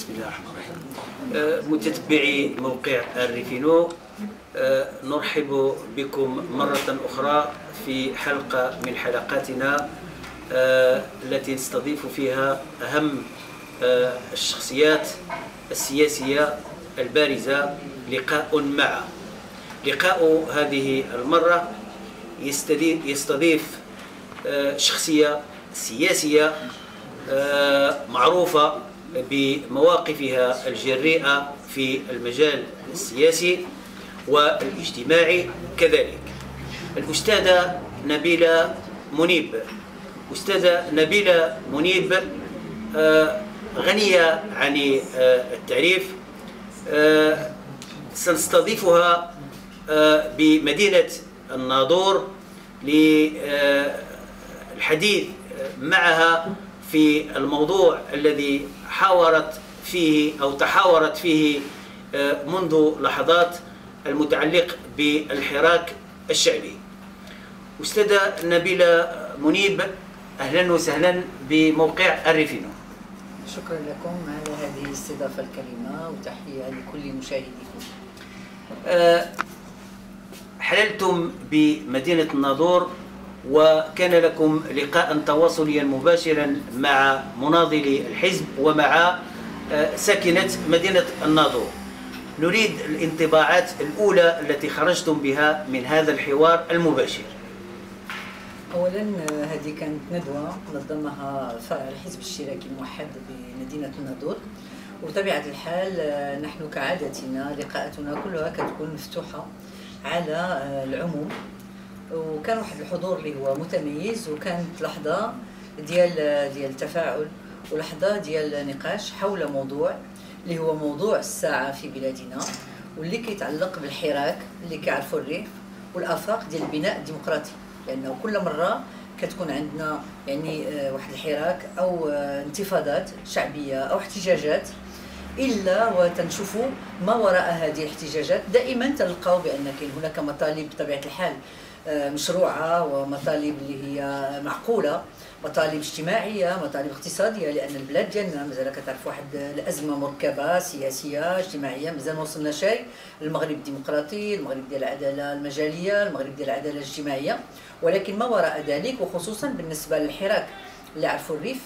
بسم الله الرحمن الرحيم. متتبعي موقع الريفينو، نرحب بكم مرة أخرى في حلقة من حلقاتنا التي نستضيف فيها أهم الشخصيات السياسية البارزة. لقاء هذه المرة يستضيف شخصية سياسية معروفة بمواقفها الجريئة في المجال السياسي والاجتماعي كذلك، الأستاذة نبيلة منيب. أستاذة نبيلة منيب غنية عن التعريف، سنستضيفها بمدينة الناظور للحديث معها في الموضوع الذي تحاورت فيه منذ لحظات، المتعلق بالحراك الشعبي. أستاذة نبيلة منيب، أهلا وسهلا بموقع الريفينو. شكرا لكم على هذه الاستضافة الكريمة، وتحية لكل مشاهديكم. حللتم بمدينة الناظور، وكان لكم لقاء تواصليا مباشرا مع مناضلي الحزب ومع ساكنة مدينة الناظور. نريد الانطباعات الأولى التي خرجتم بها من هذا الحوار المباشر. أولا، هذه كانت ندوة نظمها فرع الحزب الاشتراكي الموحد بمدينة الناظور، وبطبيعة الحال نحن كعادتنا لقاءاتنا كلها كتكون مفتوحة على العموم، وكان واحد الحضور اللي هو متميز، وكانت لحظة ديال تفاعل ولحظة ديال نقاش حول موضوع اللي هو موضوع الساعة في بلادنا، واللي كيتعلق بالحراك اللي كيعرفوا الريف والآفاق ديال البناء الديمقراطي. لأنه كل مرة كتكون عندنا يعني واحد الحراك أو انتفاضات شعبية أو احتجاجات، إلا وتنشوفوا ما وراء هذه الاحتجاجات دائما تلقاو بأن كاين هناك مطالب بطبيعة الحال مشروعة، ومطالب اللي هي معقولة، مطالب اجتماعية، مطالب اقتصادية، لأن البلاد ديالنا مازال كتعرف واحد الأزمة مركبة سياسية اجتماعية، مازال ما وصلنا شيء. المغرب الديمقراطي، المغرب ديال العدالة المجالية، المغرب ديال العدالة الاجتماعية، ولكن ما وراء ذلك، وخصوصا بالنسبة للحراك اللي عرفوا الريف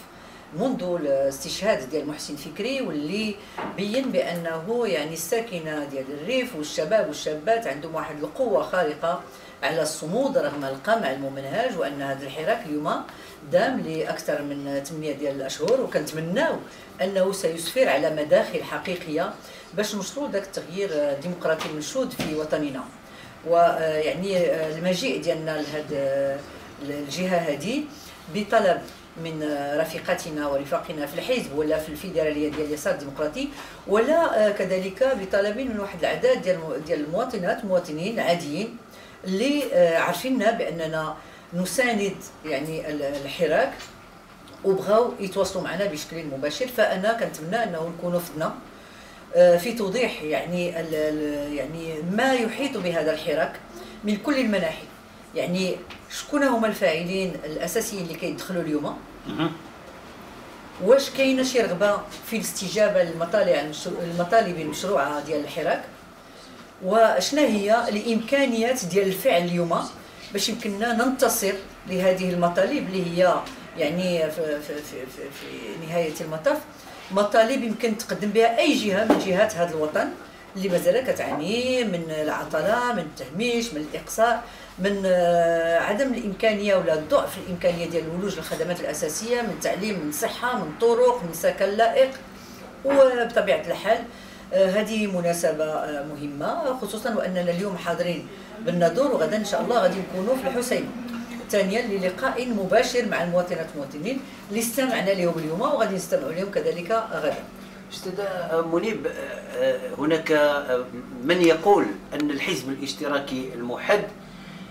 منذ الاستشهاد ديال محسن فكري، واللي بين بأنه يعني الساكنة ديال الريف والشباب والشابات عندهم واحد القوة خارقة على الصمود رغم القمع الممنهج، وأن هذا الحراك اليوم دام لأكثر من 8 ديال الأشهر، وكنتمناو أنه سيسفر على مداخل حقيقية باش نوصلوا ذاك التغيير الديمقراطي المنشود في وطننا. ويعني المجيء ديالنا لهذه الجهة هذه بطلب من رفيقاتنا ورفاقنا في الحزب ولا في الفيدراليه ديال اليسار الديمقراطي، ولا كذلك بطلب من واحد العدد ديال المواطنين العاديين اللي عارفيننا باننا نساند يعني الحراك وبغاو يتواصلوا معنا بشكل مباشر. فانا كنتمنى انه نكونوا فدنا في توضيح يعني ما يحيط بهذا الحراك من كل المناحي. يعني شكون هما الفاعلين الاساسيين اللي كيدخلوا اليوم؟ واش كاينه شي رغبه في الاستجابه للمطالب المشروعه ديال الحراك؟ وشنا هي الامكانيات ديال الفعل اليوم باش يمكننا ننتصر لهذه المطالب اللي هي يعني في نهايه المطاف مطالب يمكن تقدم بها اي جهه من جهات هذا الوطن اللي مازال كتعاني من العطله، من التهميش، من الاقصاء، من عدم الامكانيه ولا ضعف الامكانيه ديال الولوج للخدمات الاساسيه، من تعليم، من صحه، من طرق، من سكن لائق. وبطبيعه الحال هذه مناسبه مهمه، خصوصا واننا اليوم حاضرين بالناظور، وغدا ان شاء الله غادي نكونوا في الحسين ثانيا للقاء مباشر مع المواطنات والمواطنين اللي استمعنا لهم اليوم وغادي نستمعوا لهم كذلك غدا. أستاذة منيب، هناك من يقول أن الحزب الاشتراكي الموحد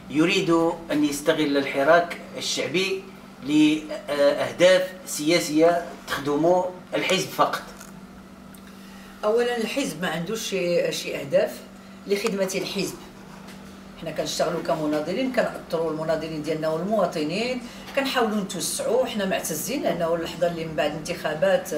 يريد أن يستغل الحراك الشعبي لأهداف سياسية تخدم الحزب فقط. أولا الحزب ما عندوش شي أهداف لخدمة الحزب. حنا كنشتغلوا كمناضلين، كنأثروا المناضلين ديالنا والمواطنين، كنحاولوا نتوسعوا. حنا معتزين لأنه اللحظة اللي من بعد الانتخابات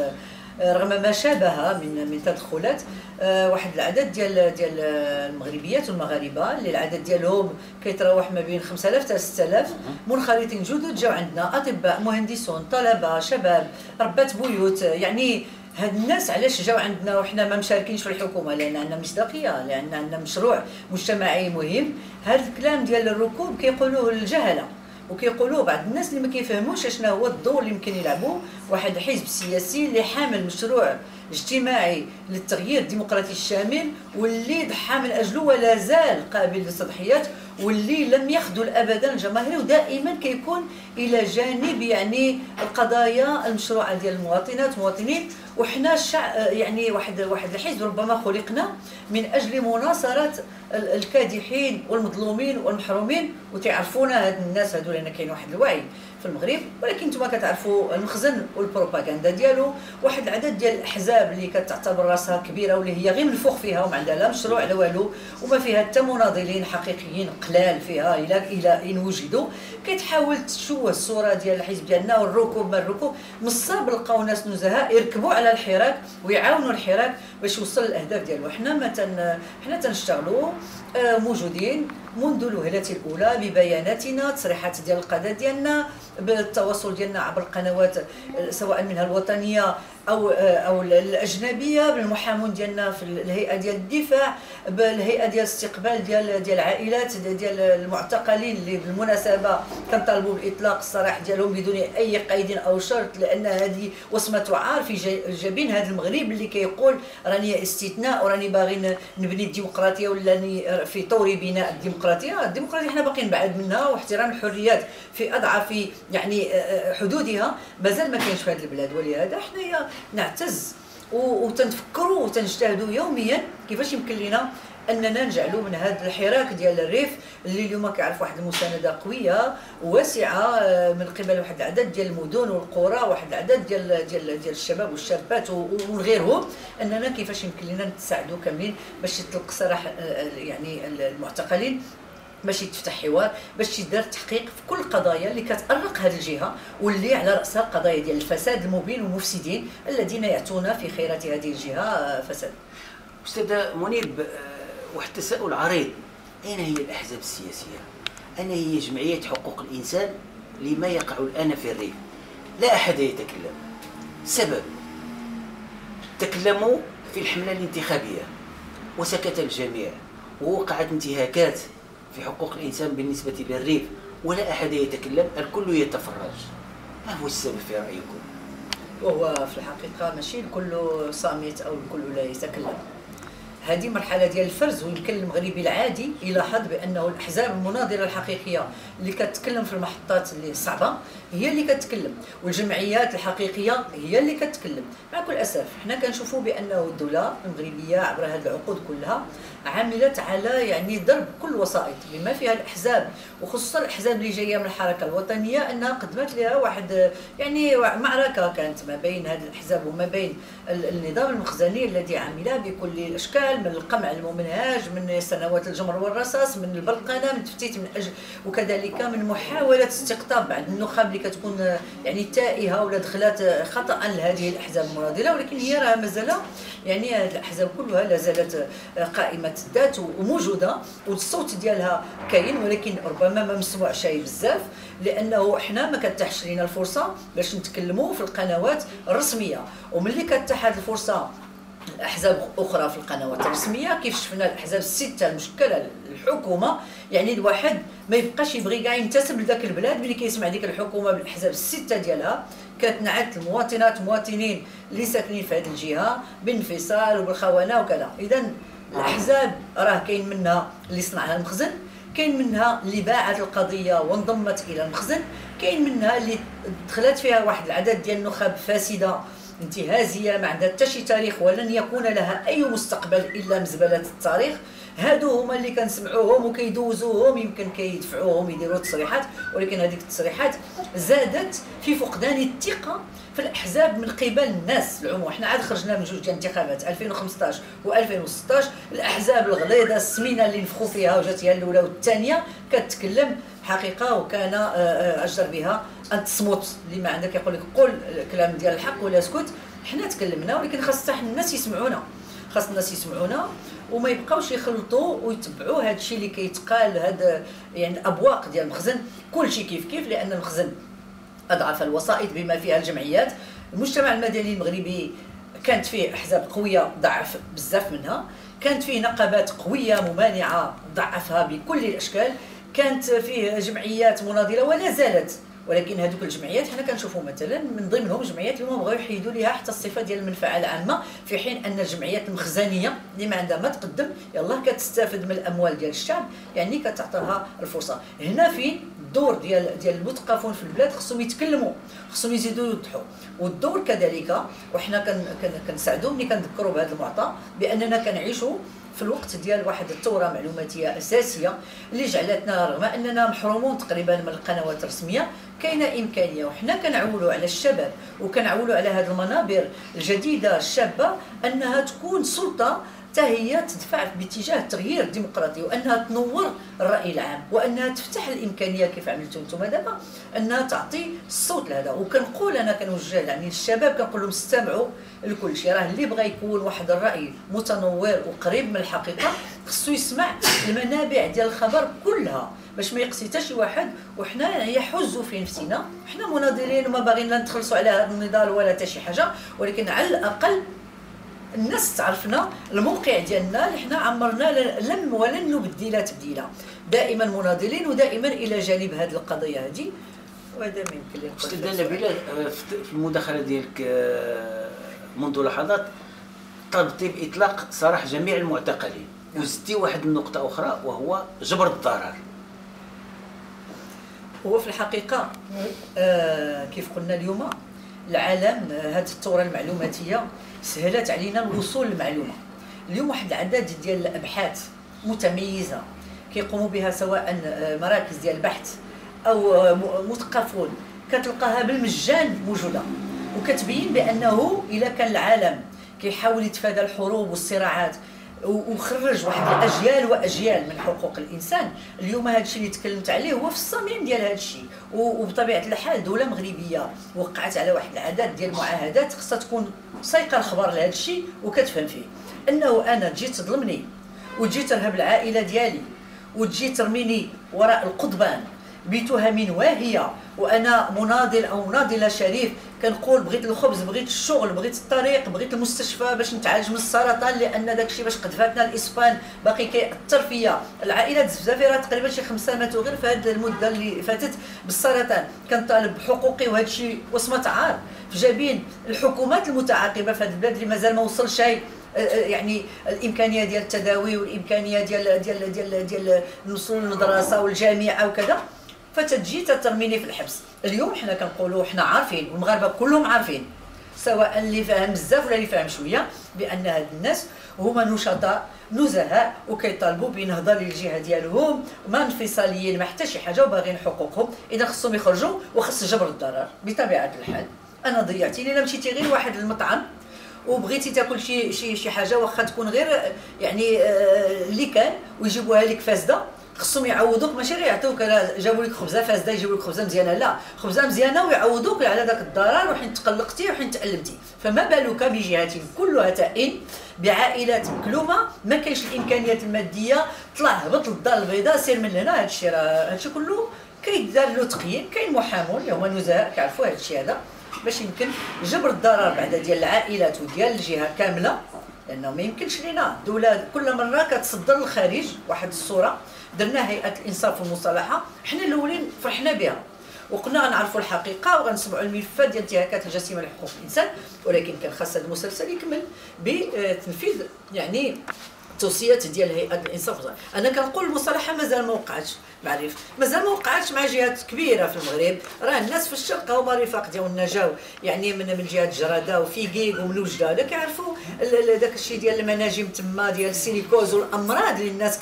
رغم ما شابه من تدخلات واحد العدد ديال المغربيات والمغاربه اللي العدد ديالهم كيتراوح ما بين 5000 حتى 6000 منخرطين جدد جاو عندنا، اطباء، مهندسون، طلبه، شباب، ربات بيوت. يعني هاد الناس علاش جاو عندنا وحنا ما مشاركينش في الحكومه؟ لان عندنا مصداقيه، لان عندنا مشروع مجتمعي مهم. هذا الكلام ديال الركوب كيقولوه الجهله، وكيقولوا بعض الناس اللي ما كيفهموش شنو هو الدور اللي يمكن يلعبوه واحد الحزب سياسي اللي حامل مشروع اجتماعي للتغيير الديمقراطي الشامل، واللي ضحى من اجله ولا زال قابل للتضحيات، واللي لم يخذل ابدا الجماهير، ودائما كيكون الى جانب يعني القضايا المشروعه ديال المواطنات والمواطنين. وحنا يعني واحد الحزب ربما خلقنا من اجل مناصره الكادحين والمظلومين والمحرومين، وتعرفونا هاد الناس هادو لان كاين واحد الوعي في المغرب. ولكن نتوما كتعرفوا المخزن والبروباغندا ديالو، واحد العدد ديال الاحزاب اللي كتعتبر راسها كبيره واللي هي غير منفوخ فيها وما عندها لا مشروع لا والو، وما فيها حتى مناضلين حقيقيين قلال فيها الى ان وجدوا، كتحاول تشوه الصوره ديال الحزب ديالنا والركوب ما الركوب. من الصعب لقاو ناس نزهاء يركبوا على الحراك ويعاونوا الحراك باش يوصل للاهداف ديالو. حنا تنشتغلوا موجودين منذ الوهله الاولى ببياناتنا، تصريحات ديال القاده ديالنا، بالتواصل ديالنا عبر القنوات سواء منها الوطنيه او الاجنبيه، بالمحامون ديالنا في الهيئه ديال الدفاع، بالهيئه ديال الاستقبال ديال العائلات ديال المعتقلين اللي بالمناسبه كنطالبوا بالاطلاق السراح ديالهم بدون اي قيد او شرط، لان هذه وصمه عار في جبين هذا المغرب اللي كيقول راني استثناء وراني باغي نبني الديمقراطيه ولا في طور بناء الديمقراطيه حنا باقيين بعاد منها، واحترام الحريات في اضعف يعني حدودها مازال ما كاينش في هذه البلاد. ولهذا حنايا نعتز وتنفكروا وتنجتهدوا يوميا كيفاش يمكن لنا اننا نجعلوا من هذا الحراك ديال الريف اللي اليوم كيعرف واحد المسانده قويه وواسعه من قبل واحد العدد ديال المدن والقرى، واحد العدد ديال الشباب والشابات وغيرهم، اننا كيفاش يمكن لنا نساعدوا كاملين باش يطلق سراح يعني المعتقلين، باش يتفتح حوار، باش يدار تحقيق في كل القضايا اللي كتأرق هذه الجهه، واللي على راسها القضايا ديال الفساد المبين والمفسدين الذين ياتون في خيرات هذه الجهه فساد. استاذ منيب، واحد التساؤل عريض، اين هي الاحزاب السياسيه؟ اين هي جمعيات حقوق الانسان لما يقع الان في الريف؟ لا احد يتكلم. سبب تكلموا في الحمله الانتخابيه وسكت الجميع، ووقعت انتهاكات في حقوق الإنسان بالنسبة للريف ولا أحد يتكلم، الكل يتفرج. ما هو السبب في رأيكم؟ وهو في الحقيقة ماشي الكل صامت أو الكل لا يتكلم. هذه مرحلة ديال الفرز، ويمكن المغربي العادي يلاحظ بأنه الأحزاب المناضلة الحقيقية اللي كتكلم في المحطات اللي صعبة هي اللي كتكلم، والجمعيات الحقيقية هي اللي كتكلم. مع كل أسف حنا كنشوفوا بأنه الدولة المغربية عبر هذه العقود كلها عملت على يعني ضرب كل الوسائط بما فيها الأحزاب، وخصوصا الأحزاب اللي جاية من الحركة الوطنية، أنها قدمت لها واحد يعني معركة كانت ما بين هذه الأحزاب وما بين النظام المخزني الذي عمل بكل الأشكال، من القمع الممنهج، من سنوات الجمر والرصاص، من البلقنه، من التفتيت، من أجل وكذلك من محاوله استقطاب بعض النخب اللي كتكون يعني تائهه ولا دخلات خطا لهذه الاحزاب المناضله. ولكن هي راه مازال يعني هذه الاحزاب كلها لا زالت قائمه الذات وموجوده، والصوت ديالها كاين، ولكن ربما ما مسموع شيء بزاف، لانه احنا ما كتحش لينا الفرصه باش نتكلموا في القنوات الرسميه. وملي كتتاح هذه الفرصه احزاب اخرى في القنوات الرسميه، كيف شفنا الاحزاب السته المشكله للحكومه، يعني الواحد ما يبقاش يبغي كاع ينتسب لذاك البلاد ملي كيسمع ديك الحكومه بالاحزاب السته ديالها كتنعت المواطنات والمواطنين اللي ساكنين في هذه الجهه بانفصال وبالخونه وكذا. اذا الاحزاب راه كاين منها اللي صنعها المخزن، كاين منها اللي باعت القضيه وانضمت الى المخزن، كاين منها اللي دخلت فيها واحد العدد ديال النخب فاسده انتهازيه ما عندها حتى شي تاريخ ولن يكون لها اي مستقبل الا مزبله التاريخ. هادو هما اللي كنسمعوهم وكيدوزوهم، يمكن كيدفعوهم يديروا تصريحات، ولكن هذيك التصريحات زادت في فقدان الثقه في الاحزاب من قبل الناس العموم. حنا عاد خرجنا من جوج ديال الانتخابات 2015 و2016، الاحزاب الغليظه السمينه اللي نفخوا فيها وجات هي الاولى والثانيه كتكلم حقيقه، وكان اشجر بها ان تصمت. اللي ما عندك يقول لك قول الكلام ديال الحق ولا اسكت. حنا تكلمنا، ولكن خاص حتى الناس يسمعونا، خاص الناس يسمعونا وما يبقاوش يخلطوا ويتبعوا هذا الشيء اللي كيتقال. هذا يعني الابواق ديال المخزن كلشي كيف لان المخزن اضعف الوسائط بما فيها الجمعيات. المجتمع المدني المغربي كانت فيه احزاب قويه ضعف بزاف منها، كانت فيه نقابات قويه ممانعه ضعفها بكل الاشكال، كانت فيه جمعيات مناضله ولا زالت، ولكن هذوك الجمعيات حنا كنشوفوا مثلا من ضمنهم جمعيات اللي بغاو يحيدوا ليها حتى الصفه ديال المنفعه العامه، في حين ان الجمعيات المخزنيه اللي ما عندها ما تقدم يلاه كتستافد من الاموال ديال الشعب، يعني كتعطيها الفرصه. هنا فين الدور ديال المثقفون في البلاد، خصهم يتكلموا، خصهم يزيدوا يوضحوا. والدور كذلك، وحنا كنساعدوا ملي كنذكروا بهذا المعطى باننا كنعيشوا في الوقت ديال واحد الثوره معلوماتيه اساسيه اللي جعلتنا رغم اننا محرومون تقريبا من القنوات الرسميه كاينه امكانيه، وحنا كنعولوا على الشباب وكنعولوا على هذه المنابر الجديده الشابه انها تكون سلطه حتى هي تدفع باتجاه التغيير الديمقراطي، وانها تنور الراي العام، وانها تفتح الامكانيه كيف عملتوا انتم دابا انها تعطي الصوت لهذا. وكنقول انا كنوجه يعني للشباب كنقول لهم استمعوا لكل شيء، راه اللي بغى يكون واحد الراي متنور وقريب من الحقيقه خصو يسمع المنابع ديال الخبر كلها باش ما يقصي حتى شي واحد. وحنا يحزوا في نفسنا، حنا مناضلين وما باغيين لا نتخلصوا على هذا النضال ولا حتى شي حاجه، ولكن على الاقل الناس تعرفنا الموقع ديالنا اللي حنا عمرنا لم ولن نبدل تبديلا، دائما مناضلين ودائما الى جانب هذه القضيه هذه. وهذا ما يمكن لي نقول. استاذه نبيله، في المداخله ديالك منذ لحظات طلبتي باطلاق سراح جميع المعتقلين، وزدتي واحد النقطه اخرى وهو جبر الضرر. هو في الحقيقه كيف قلنا اليوم العالم، هذه الثوره المعلوماتيه سهلت علينا الوصول للمعلومه. اليوم واحد العدد ديال الابحاث متميزه كيقوموا بها سواء مراكز ديال البحث او مثقفون كتلقاها بالمجان موجوده، وكتبين بانه الا كان العالم كيحاول يتفادى الحروب والصراعات وخرج واحد الاجيال واجيال من حقوق الانسان، اليوم هذا الشيء اللي تكلمت عليه هو في الصميم ديال هذا الشيء. وبطبيعه الحال دوله مغربيه وقعت على واحد العدد ديال المعاهدات خصها تكون سايقه الخبر لهذا الشيء وكتفهم فيه. انه انا تجي تظلمني وتجي ترهب العائله ديالي وتجي ترميني وراء القضبان بتهم واهيه، وانا مناضل او مناضله شريف كنقول بغيت الخبز، بغيت الشغل، بغيت الطريق، بغيت المستشفى باش نتعالج من السرطان، لان داكشي باش قذفاتنا الاسبان باقي كيأثر فيا. العائلات الزفافره تقريبا شي 5 ماتوا غير في هذه المده اللي فاتت بالسرطان. كنطالب بحقوقي، وهذا الشيء وصمه عار في جبين الحكومات المتعاقبه في هذه البلاد اللي مازال ما وصل شيء يعني الامكانيه ديال التداوي والامكانيه ديال الوصول للمدرسه والجامعه وكذا، فتجي ترميني في الحبس. اليوم حنا كنقولوا حنا عارفين والمغاربه كلهم عارفين، سواء اللي فاهم بزاف ولا اللي فاهم شويه، بان هاد الناس هما نشطاء نزهاء وكيطالبوا بنهضه للجهه ديالهم، ما انفصاليين ما حتى شي حاجه وباغيين حقوقهم. اذا خصهم يخرجوا وخص جبر الضرر بطبيعه الحال. انا ضيعتي الا مشيتي غير واحد المطعم وبغيتي تاكل شي حاجه واخا تكون غير يعني اللي كان ويجيبوها لك فاسده، خصهم يعوضوك، ماشي غير يعطيوك جابوا لك خبزه فاسده يجيبوا لك خبزه مزيانه، لا خبزه مزيانه ويعوضوك على ذاك الضرر وحين تقلقتي وحين تألمتي. فما بالك بجهات كلها تائن بعائلات مكلومه ما كاينش الامكانيات الماديه، طلع هبط للدار البيضاء سير من هنا. هادشي راه هادشي كله كيدار له تقييم، كاين محامون اللي هما نزهاء كيعرفوا هادشي هذا باش يمكن جبر الضرر بعد ديال العائلات وديال الجهه كامله، لانه ما يمكنش لينا الدوله كل مره كتصدر للخارج واحد الصوره. درنا هيئه الانصاف والمصالحه، حنا الاولين فرحنا بها وقلنا غنعرفوا الحقيقه وغنسمعوا الملفات ديال انتهاكات الجسيمه لحقوق الانسان، ولكن كان خاص هذا المسلسل يكمل بتنفيذ يعني التوصيات ديال هيئه الانصاف والمصالحه. انا كنقول المصالحه مازال ما وقعتش، معرف مازال ما وقعتش مع جهات كبيره في المغرب. راه الناس في الشرق هما الرفاق ديالنا جاو يعني من جهه جراده وفيكيك ومن وجده هذا كيعرفوا داك الشيء ديال المناجم تما ديال السيليكوز والامراض اللي الناس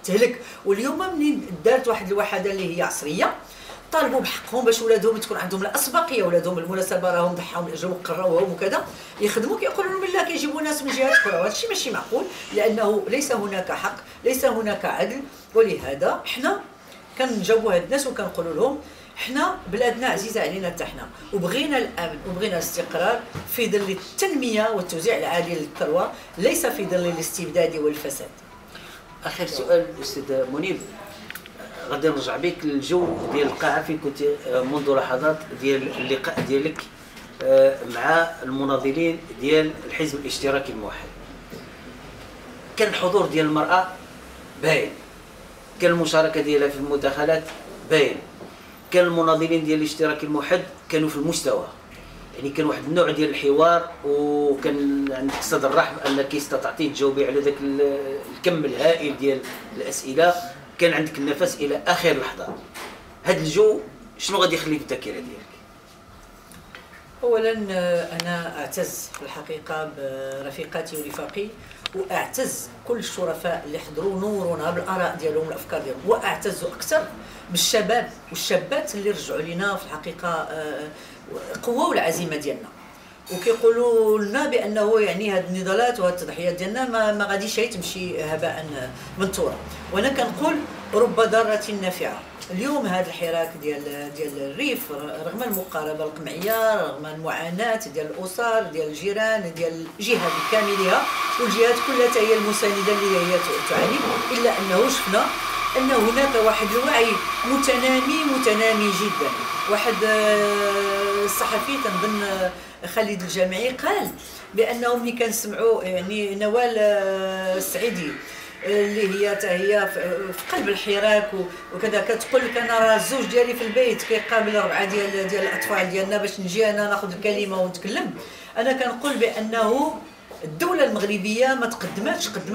كتهلك. واليوم منين دارت واحد الوحده اللي هي عصريه طالبوا بحقهم باش ولادهم تكون عندهم الاسبقيه، ولادهم بالمناسبه راهم ضحاهم الاجر وقراوهم وكذا يخدموا كيقولوا لهم لا كيجيبوا ناس من جهات اخرى، وهذا الشيء ماشي معقول لانه ليس هناك حق، ليس هناك عدل. ولهذا حنا كنجاوبوا هاد الناس وكنقولوا لهم حنا بلادنا عزيزه علينا حتى حنا، وبغينا الامن وبغينا الاستقرار في ظل التنميه والتوزيع العادل للثروه، ليس في ظل الاستبداد والفساد. اخر سؤال استاذ منيب، غادي نرجع بك للجو ديال القاعه فين كنت منذ لحظات ديال اللقاء ديالك مع المناضلين ديال الحزب الاشتراكي الموحد. كان الحضور ديال المراه باين، كان المشاركه ديالها في المداخلات باين، كان المناضلين ديال الاشتراك الموحد كانوا في المستوى، يعني كان واحد النوع ديال الحوار، وكان عندك صدر رحب انك استطعتي تجاوبي على ذاك الكم الهائل ديال الاسئله، كان عندك النفس الى اخر لحظه. هذا الجو شنو غادي يخلي في الذاكره ديالك؟ اولا انا اعتز في الحقيقه برفيقاتي ورفاقي، واعتز كل الشرفاء اللي حضروا نورونا بالاراء ديالهم والافكار ديالهم، واعتز اكثر بالشباب والشابات اللي رجعوا لنا في الحقيقه قوه والعزيمه ديالنا، وكيقولوا لنا بانه يعني هذه النضالات وهذه التضحيات ديالنا ما غاديش تمشي هباء منثورا. وانا كنقول رب ضاره نافعه. اليوم هذا الحراك ديال الريف رغم المقاربه القمعيه، رغم المعاناه ديال الاسر ديال الجيران ديال الجهات بكاملها، والجهات كلها هي المسانده اللي هي تعاني، الا انه شفنا ان هناك واحد الوعي متنامي جدا. واحد الصحفي تنظن خالد الجامعي قال بانه ملي كنسمعوا يعني نوال السعيدي اللي هي في قلب الحراك وكذا كتقول لك انا راه الزوج ديالي في البيت كيقابل 4 ديال الاطفال ديالنا باش نجي انا ناخذ الكلمه ونتكلم. انا كنقول بانه الدولة المغربية ما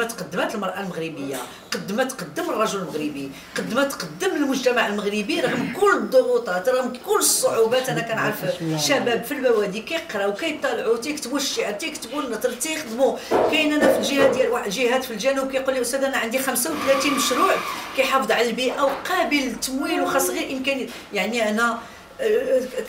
تقدمت المرأة المغربية، قدم الرجل المغربي، تقدم المجتمع المغربي رغم كل الضغوطات، رغم كل الصعوبات. انا كنعرف شباب في البوادي كيقراو كيطالعوا تيكتبوا الشعر تيكتبوا النثر تيخدموا. كاين انا في الجهه ديال واحد الجهات في الجنوب كيقول لي استاذ انا عندي 35 مشروع كيحافظ على البيئة وقابل للتمويل وخاص غير امكانيات. يعني انا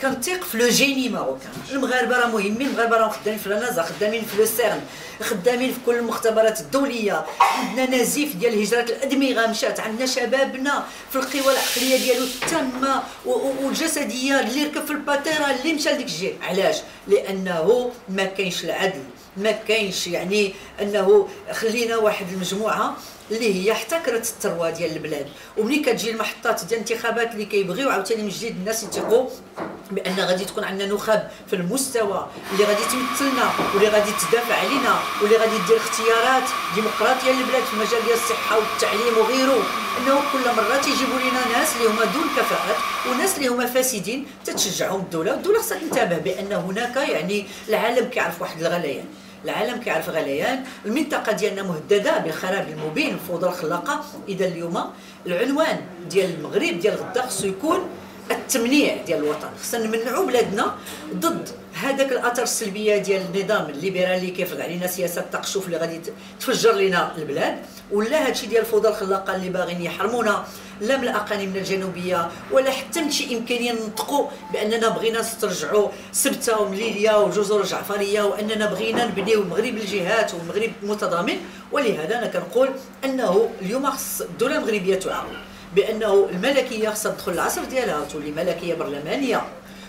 كنثيق في لو جيني ماروكان. المغاربه راه مهمين، المغاربه راه خدامين في لانازا، خدامين في لو سيرن، خدامين في كل المختبرات الدوليه. عندنا نزيف ديال هجره الادمغه مشات، عندنا شبابنا في القوى العقليه ديالو التامه والجسديه اللي ركب في الباتيرا اللي مشى لديك الجهه. علاش؟ لانه ما كاينش العدل، ما كاينش يعني انه خلينا واحد المجموعه اللي هي احتكرت الثروه ديال البلاد. وملي كتجي المحطات ديال الانتخابات اللي كيبغيو عاوتاني من جديد الناس يثقوا بان غادي تكون عندنا نخب في المستوى اللي غادي تمثلنا واللي غادي تدافع علينا واللي غادي دير اختيارات ديمقراطيه للبلاد في المجال ديال الصحه والتعليم وغيره. انه كل مره تيجيبوا لنا ناس اللي هما دون كفاءات وناس اللي هما فاسدين تتشجعهم الدوله، والدوله خصها تنتبه بان هناك يعني العالم كيعرف واحد الغليان. العالم كيعرف غليان، المنطقه ديالنا مهدده بالخراب المبين الفوضى الخلاقه. اذا اليوم العنوان ديال المغرب ديال غدا خصو يكون التمنيع ديال الوطن، خصنا نمنعوا بلادنا ضد هذاك الاثار السلبيه ديال النظام الليبرالي اللي كيفرض علينا سياسه التقشف اللي غادي تفجر لنا البلاد، ولا هادشي ديال الفوضى الخلاقه اللي باغيين يحرمونا لا من الاقاليم الجنوبيه ولا حتى من شي امكانيه ننطقوا باننا بغينا نسترجعوا سبته ومليليه والجزر الجعفريه واننا بغينا نبنيو المغرب الجهات والمغرب متضامن. ولهذا انا كنقول انه اليوم خص الدوله المغربيه تعاون بانه الملكيه خصها تدخل العصر ديالها وتولي ملكيه برلمانيه،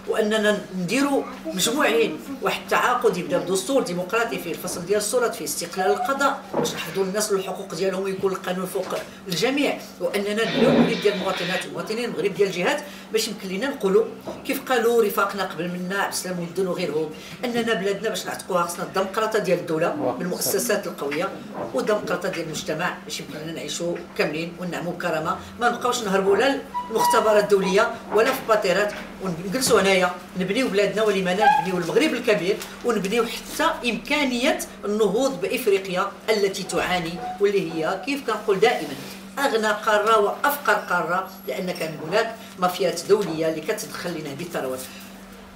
واننا نديروا مجموعين واحد التعاقد يبدا بدستور ديمقراطي فيه الفصل ديال الصورات فيه استقلال القضاء باش نحفظوا الناس الحقوق ديالهم ويكون القانون فوق الجميع، واننا نبنيو المغرب ديال المواطنات والمواطنين، المغرب ديال الجهات، باش يمكن لنا نقولوا كيف قالوا رفاقنا قبل منا عبد السلام والدن وغيرهم اننا بلادنا باش نعتقوها خصنا الديمقراطيه ديال الدوله بالمؤسسات القويه والديمقراطيه ديال المجتمع باش يمكن لنا نعيشوا كاملين ونعموا بكرامه، ما نبقاوش نهربوا لا المختبرات الدوليه ولا في الباتيرات، ونجلسوا هنايا نبنيو بلادنا ولما لا نبنيو المغرب الكبير ونبنيو حتى امكانيه النهوض بافريقيا التي تعاني واللي هي كيف كنقول دائما اغنى قاره وافقر قاره، لان كان هناك مافيات دوليه اللي كتدخل لنا هذه الثروات.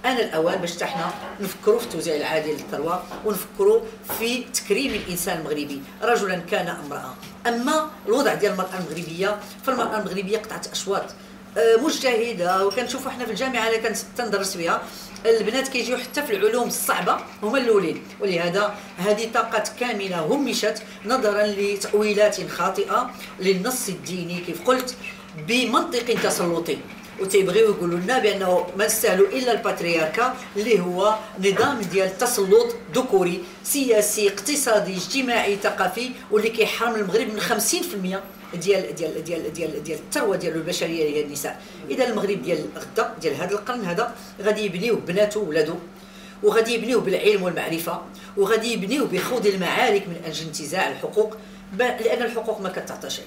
انا الاوان باش احنا نفكروا في التوزيع العادل للثروه ونفكروا في تكريم الانسان المغربي رجلا كان امراه. اما الوضع ديال المراه المغربيه، فالمراه المغربيه قطعت اشواط مجتهده، وكنشوفوا احنا في الجامعه اللي كندرس فيها البنات كيجيو حتى في العلوم الصعبه هما الاولين، ولهذا هذه طاقات كامله همشت نظرا لتاويلات خاطئه للنص الديني كيف قلت بمنطق تسلطي. وتيبغيو يقولوا لنا بانه ما نستاهلوا الا الباترياركا اللي هو نظام ديال تسلط ذكوري سياسي اقتصادي اجتماعي ثقافي، واللي كيحرم المغرب من 50% ديال الثروه ديالو البشريه هي النساء. اذا المغرب ديال غدا ديال هذا القرن هذا غادي يبنيوه بناته وولادو، وغادي يبنيوه بالعلم والمعرفه، وغادي يبنيوه بخوض المعارك من اجل انتزاع الحقوق، لان الحقوق ما كتعطى شيء.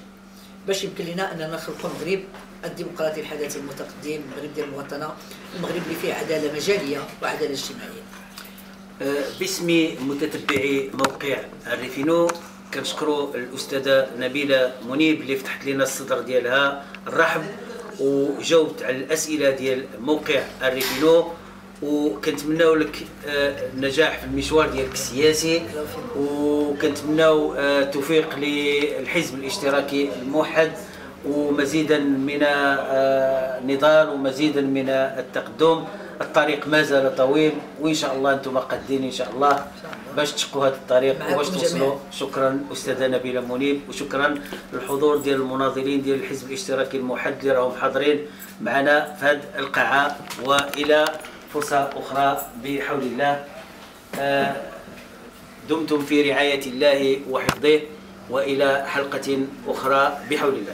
باش يمكن لنا اننا نخلقوا مغرب الديمقراطي الحداثي المتقدم، المغرب ديال المواطنه، المغرب اللي فيه عداله مجاليه وعداله اجتماعيه. باسم متتبعي موقع الريفينو كنشكروا الاستاذه نبيله منيب اللي فتحت لنا الصدر ديالها الرحب وجاوبت على الاسئله ديال موقع الريفينو، وكنتمناو لك النجاح في المشوار ديالك السياسي، وكنتمناو التوفيق للحزب الاشتراكي الموحد ومزيدا من النضال ومزيدا من التقدم. الطريق ما زال طويل، وان شاء الله انتم قادين ان شاء الله باش تشقوا هذا الطريق وباش توصلوا. شكرا استاذه نبيله منيب، وشكرا للحضور ديال المناضلين ديال الحزب الاشتراكي الموحد اللي راهم حاضرين معنا في هذه القاعه. والى فرصه اخرى بحول الله. دمتم في رعايه الله وحفظه، والى حلقه اخرى بحول الله.